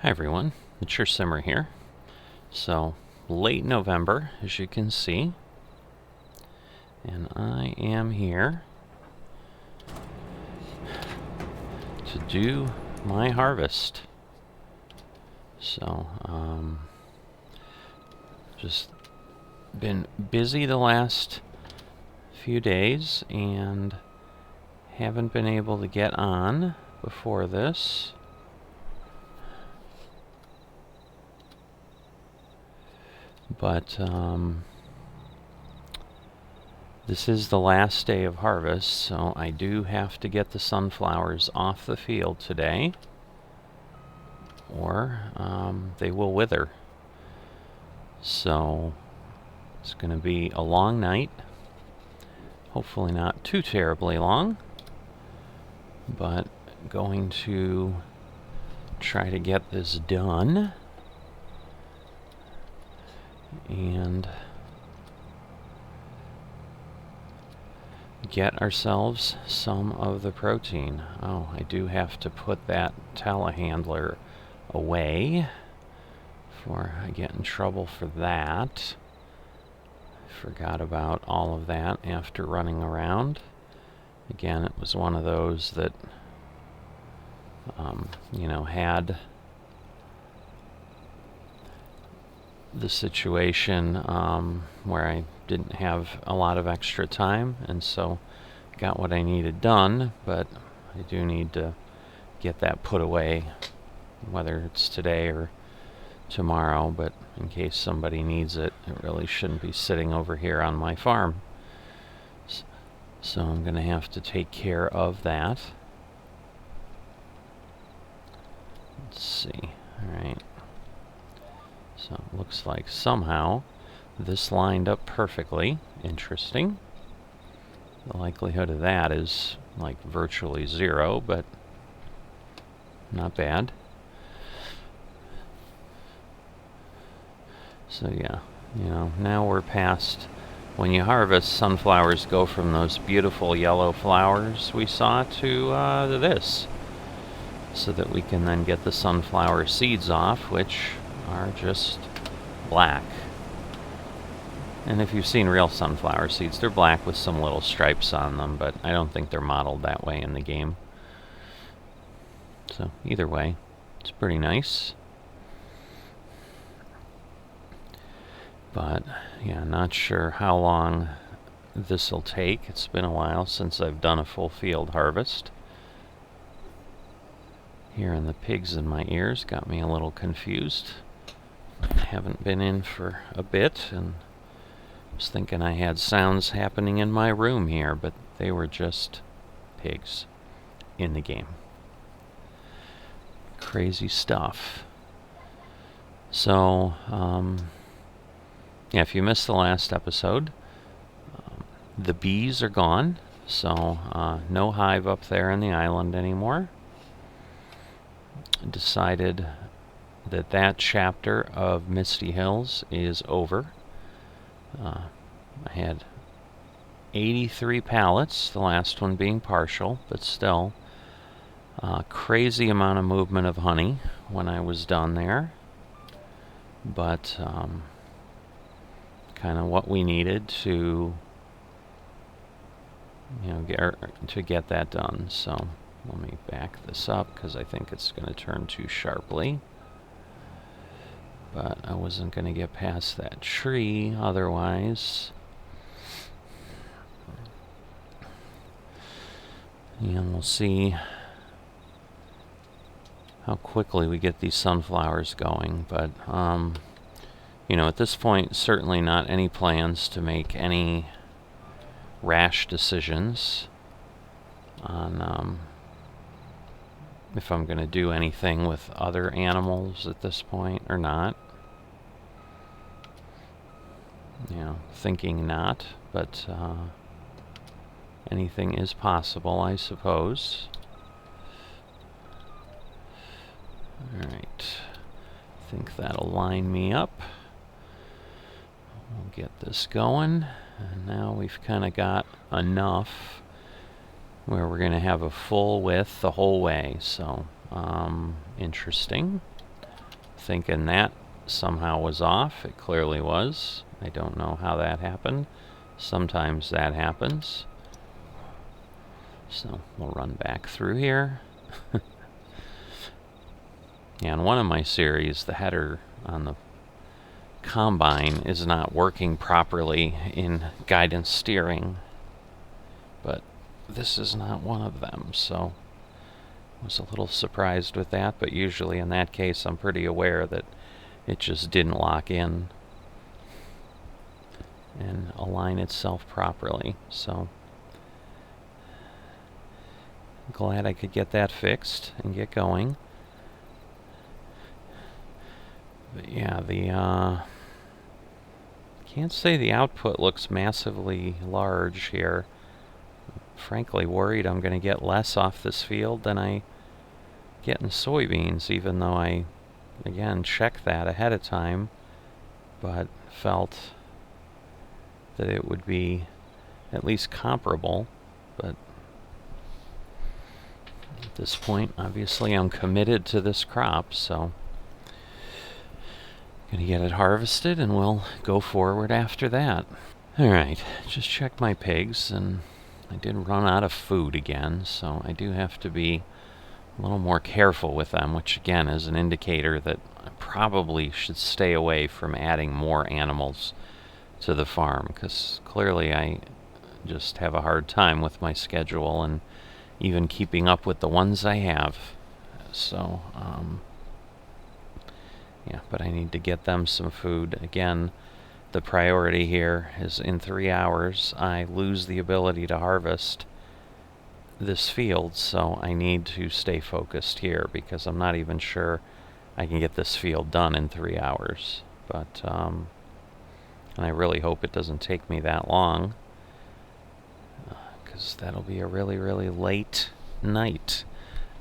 Hi everyone, it's your Simmer here. So, late November, as you can see, and I am here to do my harvest. So, just been busy the last few days and haven't been able to get on before this. But this is the last day of harvest, so I do have to get the sunflowers off the field today, or they will wither. So it's going to be a long night. Hopefully not too terribly long, but going to try to get this done and get ourselves some of the protein. Oh, I do have to put that telehandler away before I get in trouble for that. Forgot about all of that after running around. Again, it was one of those that, had the situation where I didn't have a lot of extra time, and so got what I needed done, but I do need to get that put away, whether it's today or tomorrow, but in case somebody needs it, it really shouldn't be sitting over here on my farm. So I'm going to have to take care of that. Let's see. Alright. So it looks like somehow this lined up perfectly. Interesting. The likelihood of that is like virtually zero, but not bad. So yeah, now we're past when you harvest, sunflowers go from those beautiful yellow flowers we saw to this, so that we can then get the sunflower seeds off, which are just black. And if you've seen real sunflower seeds, they're black with some little stripes on them, but I don't think they're modeled that way in the game. So either way, it's pretty nice. But yeah, not sure how long this will take. It's been a while since I've done a full field harvest. Hearing the pigs in my ears got me a little confused. I haven't been in for a bit, and was thinking I had sounds happening in my room here, but they were just pigs in the game. Crazy stuff. So, yeah, if you missed the last episode, the bees are gone, so no hive up there on the island anymore. Decided that that chapter of Misty Hills is over. I had 83 pallets, the last one being partial, but still crazy amount of movement of honey when I was done there. But kind of what we needed to get that done. So let me back this up because I think it's going to turn too sharply. But I wasn't going to get past that tree otherwise. And we'll see how quickly we get these sunflowers going. But at this point, certainly not any plans to make any rash decisions on if I'm going to do anything with other animals at this point or not. Thinking not, but anything is possible, I suppose. Alright, I think that'll line me up. We'll get this going, and now we've kind of got enough where we're going to have a full width the whole way, so interesting. thinking that somehow was off. It clearly was. I don't know how that happened. Sometimes that happens. So we'll run back through here. Yeah, in one of my series, the header on the combine is not working properly in guidance steering, but this is not one of them, so I was a little surprised with that, but usually in that case I'm pretty aware that it just didn't lock in and align itself properly. So glad I could get that fixed and get going. But yeah, can't say the output looks massively large here. Frankly worried I'm going to get less off this field than I get in soybeans, even though I, again, checked that ahead of time, but felt that it would be at least comparable. But at this point, obviously, I'm committed to this crop, so I'm going to get it harvested and we'll go forward after that. Alright, just check my pigs, and I did run out of food again, so I do have to be a little more careful with them, which again is an indicator that I probably should stay away from adding more animals to the farm, because clearly I just have a hard time with my schedule and even keeping up with the ones I have. So, yeah, but I need to get them some food. Again, the priority here is in 3 hours I lose the ability to harvest this field, so I need to stay focused here, because I'm not even sure I can get this field done in 3 hours. But and I really hope it doesn't take me that long, because that'll be a really, really late night,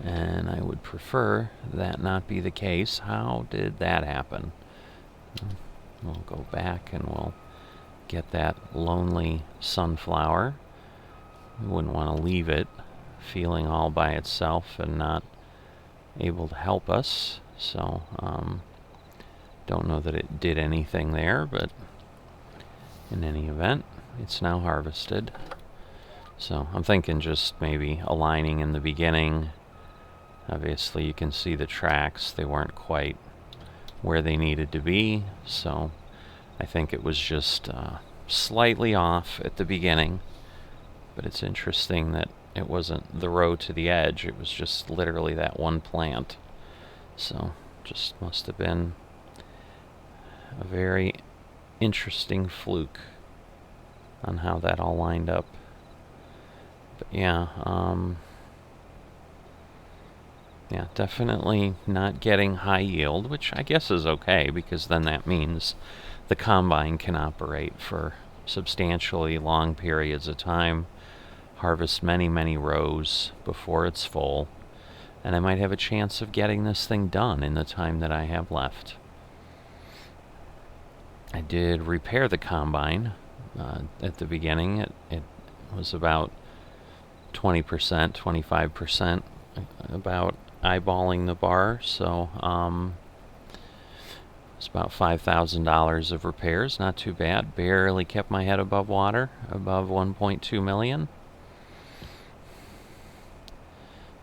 and I would prefer that not be the case. How did that happen? We'll go back and we'll get that lonely sunflower. We wouldn't want to leave it feeling all by itself and not able to help us. So, don't know that it did anything there, but in any event, it's now harvested. So I'm thinking just maybe aligning in the beginning. Obviously you can see the tracks, they weren't quite where they needed to be, so I think it was just slightly off at the beginning. But it's interesting that it wasn't the row to the edge, it was just literally that one plant. So just must have been a very interesting fluke on how that all lined up. But yeah, yeah, definitely not getting high yield, which I guess is okay, because then that means the combine can operate for substantially long periods of time, harvest many, many rows before it's full, and I might have a chance of getting this thing done in the time that I have left. I did repair the combine at the beginning. It was about 20%, 25% about eyeballing the bar, so it's about $5,000 of repairs. Not too bad. Barely kept my head above water, above 1.2 million.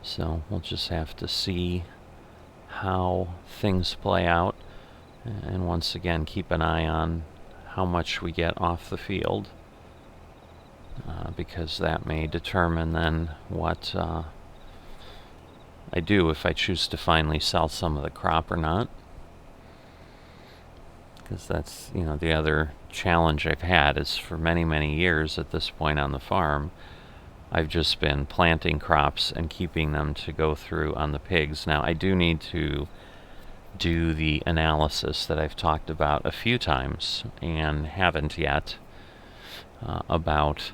So we'll just have to see how things play out, and once again keep an eye on how much we get off the field, because that may determine then what I do if I choose to finally sell some of the crop or not. Because that's, you know, the other challenge I've had is for many, many years at this point on the farm, I've just been planting crops and keeping them to go through on the pigs. Now, I do need to do the analysis that I've talked about a few times and haven't yet, about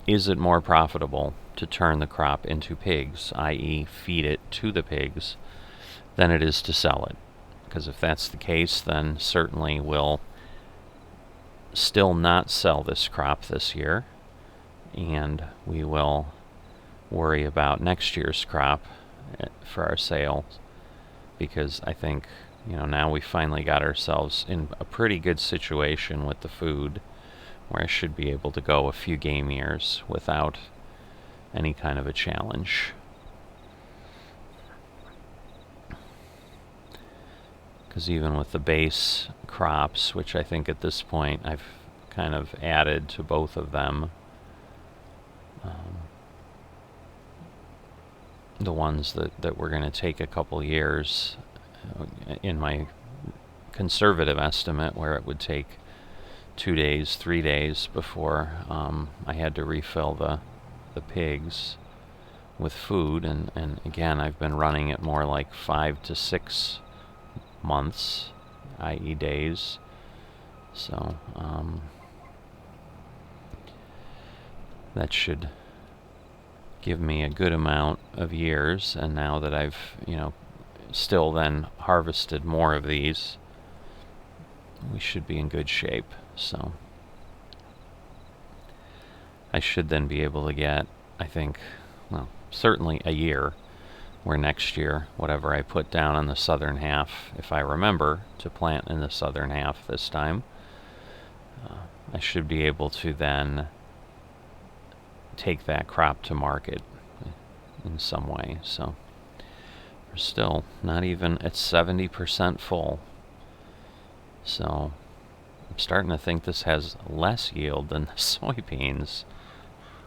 is it more profitable to turn the crop into pigs, i.e. feed it to the pigs, than it is to sell it. Because if that's the case, then certainly we'll still not sell this crop this year, and we will worry about next year's crop for our sales, because I think now we finally got ourselves in a pretty good situation with the food, where I should be able to go a few game years without any kind of a challenge. Because even with the base crops, which I think at this point I've kind of added to both of them, the ones that were going to take a couple years, in my conservative estimate, where it would take 2 days, 3 days before I had to refill the pigs with food, and again, I've been running it more like 5 to 6 months, i.e. days. So that should give me a good amount of years, and now that I've, still then harvested more of these, we should be in good shape. So I should then be able to get, I think, well, certainly a year, where next year, whatever I put down on the southern half, if I remember to plant in the southern half this time, I should be able to then take that crop to market in some way. So we're still not even at 70% full. So I'm starting to think this has less yield than the soybeans.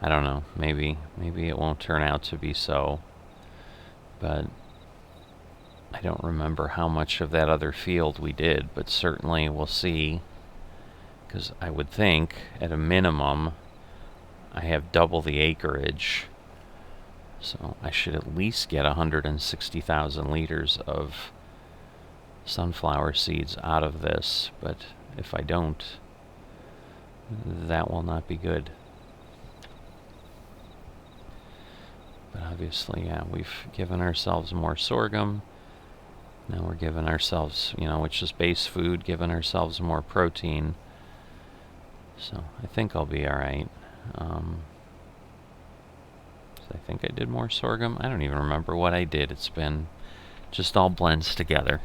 I don't know. Maybe it won't turn out to be so. But I don't remember how much of that other field we did, but certainly we'll see. Because I would think, at a minimum, I have double the acreage. So I should at least get 160,000 liters of sunflower seeds out of this. But if I don't, that will not be good. But obviously, yeah, we've given ourselves more sorghum. Now we're giving ourselves, which is base food, giving ourselves more protein. So I think I'll be all right. I think I did more sorghum. I don't even remember what I did. It's been just all blends together.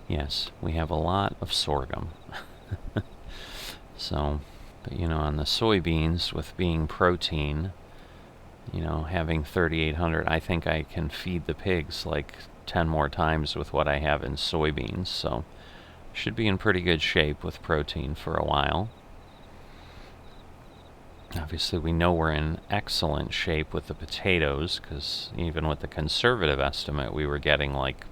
Yes, we have a lot of sorghum. So, but on the soybeans, with being protein, having 3,800, I think I can feed the pigs like 10 more times with what I have in soybeans. So should be in pretty good shape with protein for a while. Obviously, we know we're in excellent shape with the potatoes, because even with the conservative estimate, we were getting like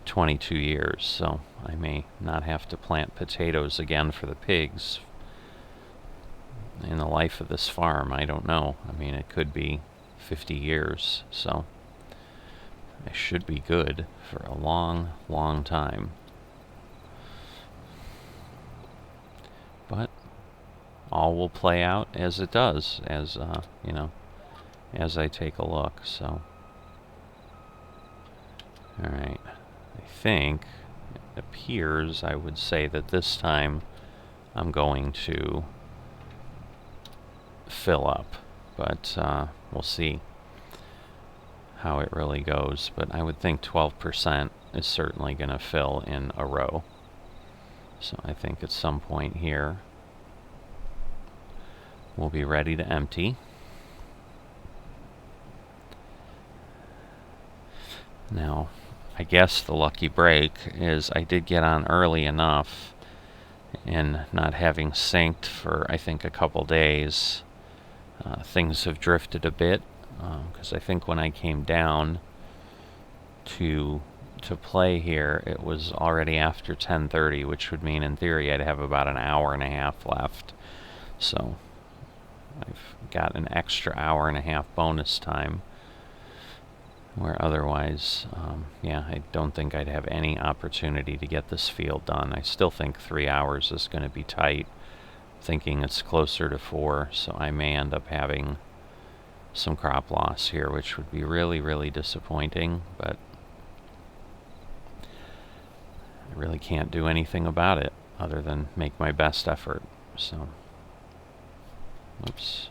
22 years. So I may not have to plant potatoes again for the pigs in the life of this farm. I don't know. I mean, it could be 50 years. So I should be good for a long, long time. But all will play out as it does, as as I take a look. So, all right, I think it appears, I would say, that this time I'm going to fill up, but we'll see how it really goes. But I would think 12% is certainly going to fill in a row. So I think at some point here we'll be ready to empty. Now, I guess the lucky break is I did get on early enough, and not having synced for, I think, a couple days, things have drifted a bit, because I think when I came down to play here, it was already after 10:30, which would mean in theory I'd have about an hour and a half left. So I've got an extra hour and a half bonus time, where otherwise, I don't think I'd have any opportunity to get this field done. I still think 3 hours is going to be tight, thinking it's closer to 4, so I may end up having some crop loss here, which would be really, really disappointing, but I really can't do anything about it other than make my best effort. So, oops.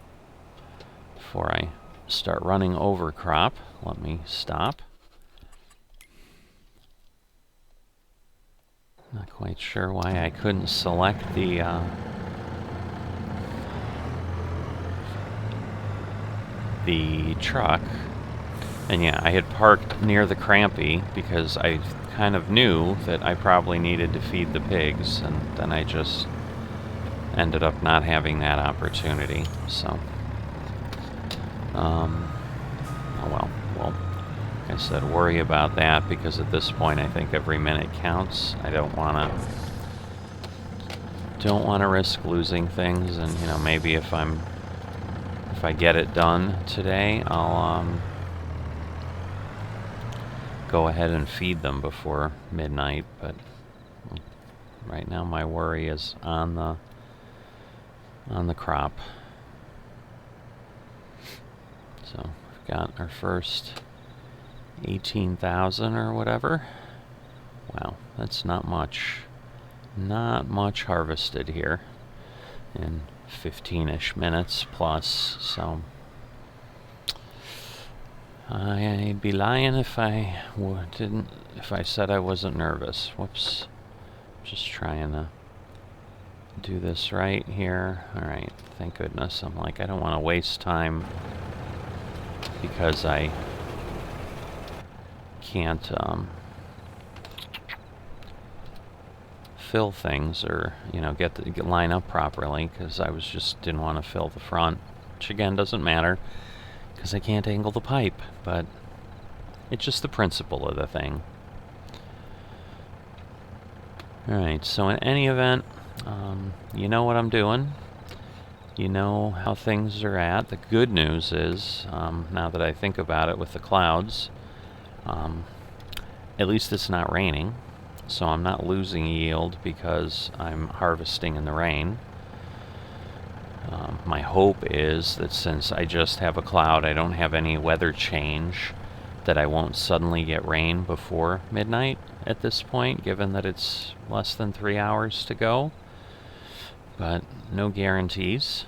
Before I start running over crop, let me stop. Not quite sure why I couldn't select the truck. And yeah, I had parked near the Crampy because I kind of knew that I probably needed to feed the pigs, and then I just ended up not having that opportunity. So, oh well, like I said, worry about that, because at this point I think every minute counts. I don't want to risk losing things, and you know, maybe if I get it done today, I'll go ahead and feed them before midnight. But right now my worry is on the crop. So we've got our first 18,000 or whatever. Wow, that's not much. Not much harvested here in 15-ish minutes plus, so I'd be lying if I said I wasn't nervous. Whoops. Just trying to do this right here. Alright, thank goodness. I'm like, I don't want to waste time because I can't fill things, or you know, get line up properly, because I didn't want to fill the front, which again doesn't matter because I can't angle the pipe, but it's just the principle of the thing. Alright, so in any event, you know what I'm doing. You know how things are at. The good news is, now that I think about it with the clouds, at least it's not raining, so I'm not losing yield because I'm harvesting in the rain. My hope is that since I just have a cloud, I don't have any weather change, that I won't suddenly get rain before midnight at this point, given that it's less than 3 hours to go. But no guarantees.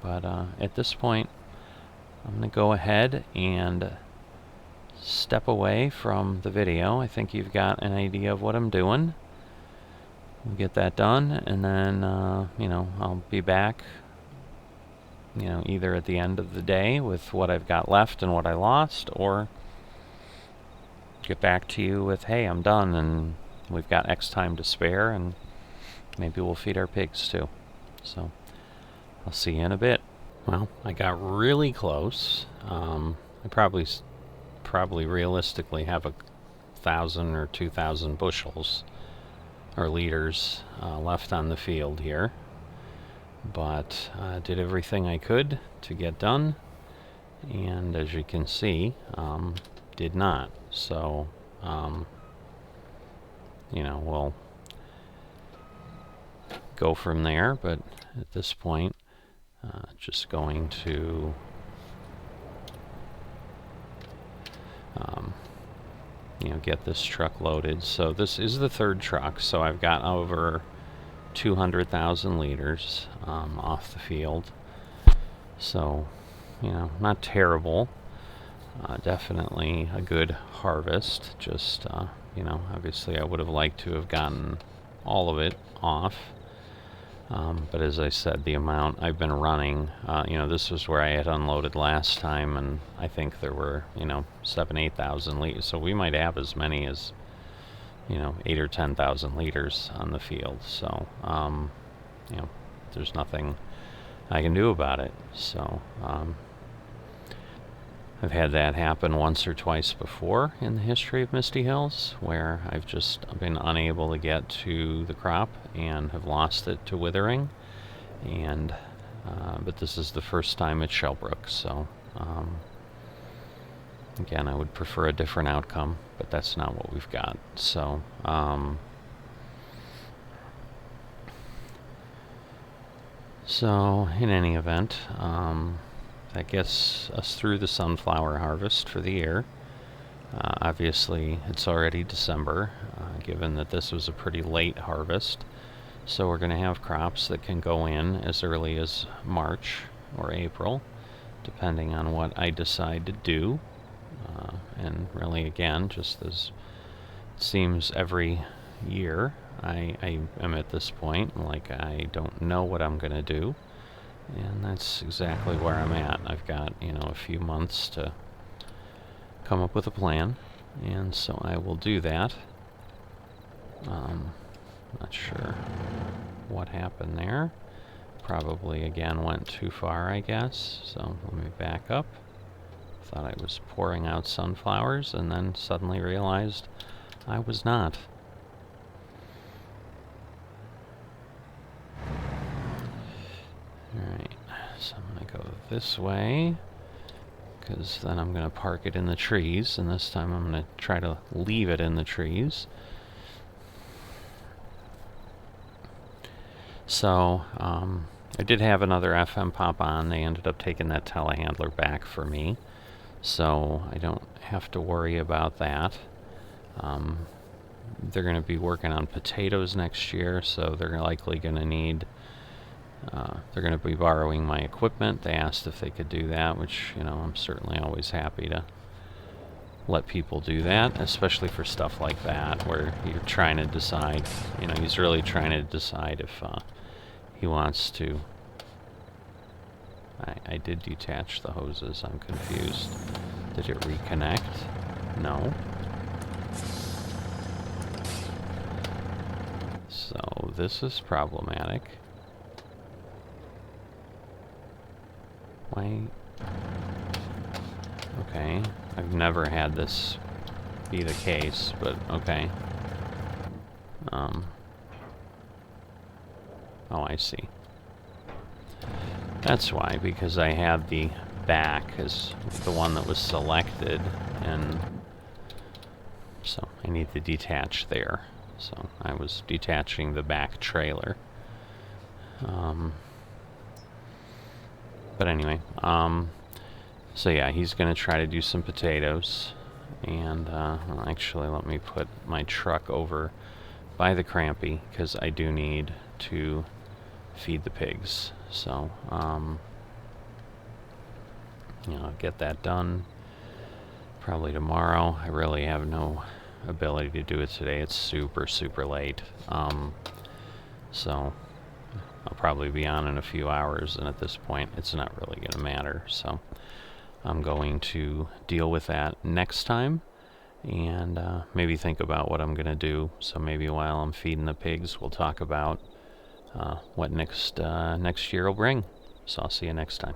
But at this point, I'm going to go ahead and step away from the video. I think you've got an idea of what I'm doing. We'll get that done, and then, you know, I'll be back, you know, either at the end of the day with what I've got left and what I lost, or get back to you with, hey, I'm done, and we've got X time to spare, and maybe we'll feed our pigs too. So, I'll see you in a bit. Well, I got really close. I probably realistically have 1,000 or 2,000 bushels or liters left on the field here, but did everything I could to get done, and as you can see, did not. So you know, we'll go from there, but at this point, just going to you know, get this truck loaded. So this is the third truck, so I've got over 200,000 liters off the field. So, you know, not terrible. Definitely a good harvest. Just, you know, obviously I would have liked to have gotten all of it off. But as I said, the amount I've been running, you know, this was where I had unloaded last time, and I think there were, you know, 8,000 liters. So we might have as many as, you know, 8,000 or 10,000 liters on the field. So, you know, there's nothing I can do about it. So, I've had that happen once or twice before in the history of Misty Hills, where I've just been unable to get to the crop and have lost it to withering. And but this is the first time at Shellbrook, so again, I would prefer a different outcome, but that's not what we've got. So so in any event, that gets us through the sunflower harvest for the year. Obviously, it's already December, given that this was a pretty late harvest. So we're going to have crops that can go in as early as March or April, depending on what I decide to do. And really, again, just as it seems every year, I am at this point, like, I don't know what I'm going to do. And that's exactly where I'm at. I've got, a few months to come up with a plan. And so I will do that. Not sure what happened there. Probably, again, went too far, I guess. So let me back up. Thought I was pouring out sunflowers, and then suddenly realized I was not. Alright, so I'm going to go this way, because then I'm going to park it in the trees, and this time I'm going to try to leave it in the trees. So, I did have another FM pop on. They ended up taking that telehandler back for me, so I don't have to worry about that. They're going to be working on potatoes next year, so they're likely going to need... they're going to be borrowing my equipment. They asked if they could do that, which, I'm certainly always happy to let people do that, especially for stuff like that, where you're trying to decide, he's really trying to decide if he wants to... I did detach the hoses. I'm confused. Did it reconnect? No. So this is problematic. Why? Okay. I've never had this be the case, but okay. Oh, I see. That's why, because I had the back as the one that was selected, and so I need to detach there. So I was detaching the back trailer. But anyway, so yeah, he's going to try to do some potatoes. And well, actually, let me put my truck over by the crampy, because I do need to feed the pigs. So, get that done probably tomorrow. I really have no ability to do it today. It's super, super late. So I'll probably be on in a few hours, and at this point, it's not really going to matter. So I'm going to deal with that next time, and maybe think about what I'm going to do. So maybe while I'm feeding the pigs, we'll talk about what next year will bring. So I'll see you next time.